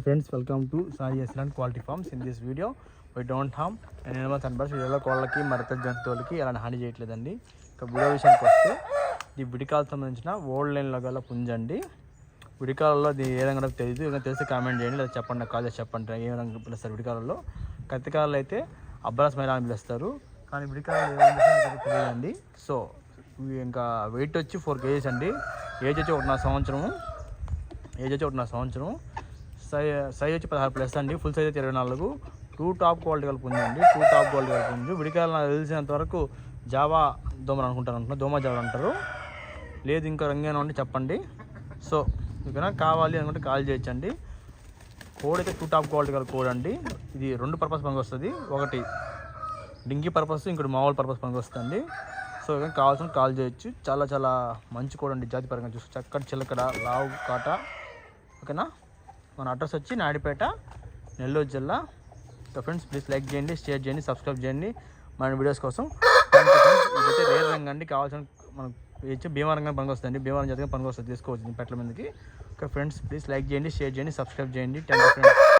Friends, welcome to Sai island quality farms. In this video why don't harm animals and birds. వీడియోలో కోళ్ళకి మరిత జంతువులకి ఎలాంటి హాని చేయట్లేదండి. ఇక వీడియో విషయానికి వస్తే ఇది విడికాలకు సంబంధించిన ఓల్డ్ లైన్లో గల పుంజండి. విడికాలలో ఇది ఏ రంగు తెలియదు, ఏదైనా తెలిసి కామెంట్ చేయండి, లేదా చెప్పండి, కాల్ చేసి చెప్పండి ఏ రంగు పిలుస్తారు విడికాలలో. కత్తికాలలో అయితే అబ్బాస్ మైలా అని పిలుస్తారు, కానీ విడికాలలో ఏ రంగు తెలియదండి. సో ఇంకా వెయిట్ వచ్చి 4 kgs అండి. ఏజ్ వచ్చి 1.5 సంవత్సరం. సైజ్ వచ్చి 16+ అండి. ఫుల్ సైజ్ అయితే 24. 2 టాప్ క్వాలిటీ కలిపి ఉందండి. 2 టాప్ క్వాలిటీ కలిపి ఉంది. విడికాయలు నాకు తెలిసినంత వరకు జావా దోమలు అనుకుంటాను, దోమ జావా అంటారు. లేదు ఇంకా రంగేనా ఉండి చెప్పండి. సో ఇంకా కావాలి అనుకుంటే కాల్ చేయొచ్చండి. కోడ్ అయితే 2 టాప్ క్వాలిటీ కలిపి కోడ్ అండి. ఇది 2 పర్పస్ పనికి వస్తుంది. ఒకటి డింగి పర్పస్, ఇంకోటి మామూలు పర్పస్ పనికి వస్తుంది. సో ఇంకా కావాల్సిన కాల్ చేయొచ్చు. చాలా చాలా మంచి కోడ్ అండి. జాతి పరంగా చూసి చక్కటి చిలకడ లావు కాట. ఓకేనా. మన అడ్రస్ వచ్చి నాయుడుపేట, నెల్లూరు జిల్లా. సో ఫ్రెండ్స్, ప్లీజ్ లైక్ చేయండి, షేర్ చేయండి, సబ్స్క్రైబ్ చేయండి మన వీడియోస్ కోసం. ఇదైతే రేర్ రంగు అండి. కావాల్సిన మనకు ఇచ్చి భీమవరంగా పనికి వస్తుంది. భీమవరం జాతిగా పనికి వస్తుంది, తీసుకోవచ్చు పెట్టల మీదకి. ఓకే ఫ్రెండ్స్, ప్లీజ్ లైక్ చేయండి, షేర్ చేయండి, సబ్స్క్రైబ్ చేయండి. Thank you friends.